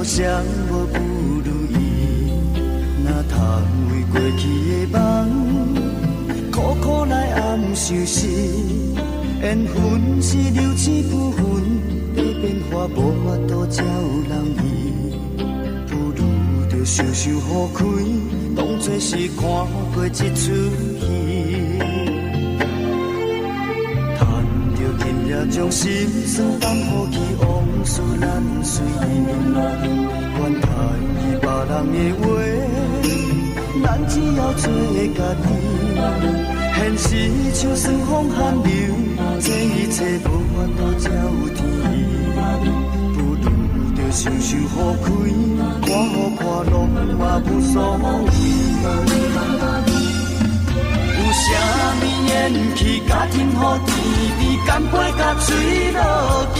路上无不如意，若通为过去的梦，苦苦来暗相思。缘分是流星不分的变化，无法度照人意。不如着想想好开，当作是看过一出戏。赚着今夜将心酸放予去，往事难随意。管他伊别人的话，咱只要做家己。现实像酸风寒流，这一切无法度照天意。不如着想想好开，看好看拢嘛无所谓。有啥物缘起，甲天予天边，甘陪甲水落去。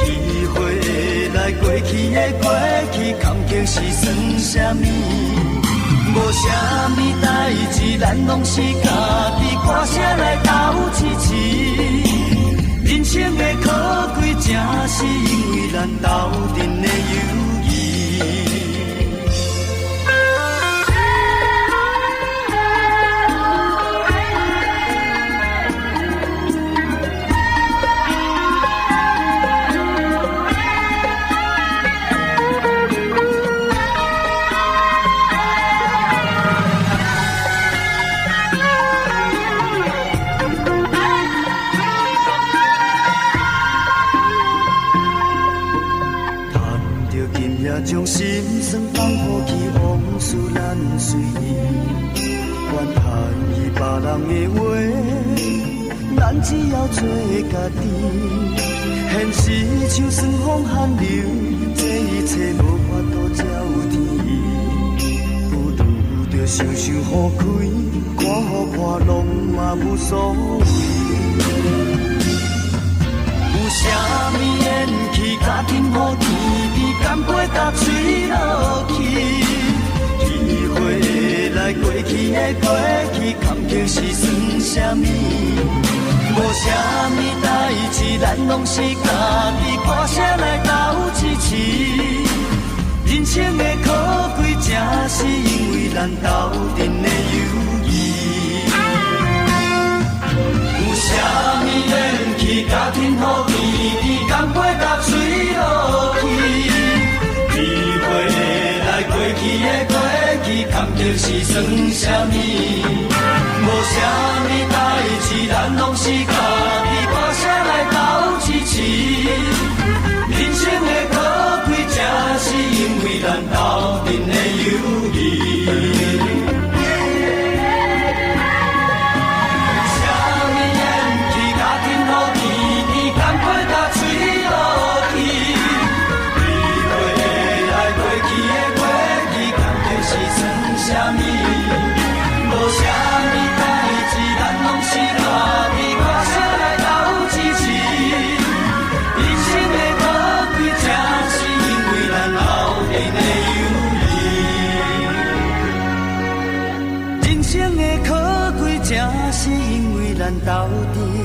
机会来过去的过去，感情是算啥物？无啥物代志，咱拢是家己，歌声来斗痴痴。人生的可贵，正是因为咱斗阵的友谊。将心酸放予去，往事难随意。管他伊别人的话，咱只要做家己。现实像酸风寒流，这一切无法度照天意。不如着想想好开，看好看拢嘛无所谓。有啥物缘起，甲天予天边，甘陪甲水落去。机会来过去的过去，感情是算啥物？无啥物代志，咱拢是家己，歌声来斗痴痴。人生的可贵，正是因为咱斗阵的友谊。有啥物缘起，甲天予天边，甘陪甲水落去。机会来过去的过去，感情是算啥物？无啥物代志，咱拢是家己，歌声来斗痴痴。人生的可贵，正是因为咱斗阵的友谊。人生的可贵，正是因为咱斗阵。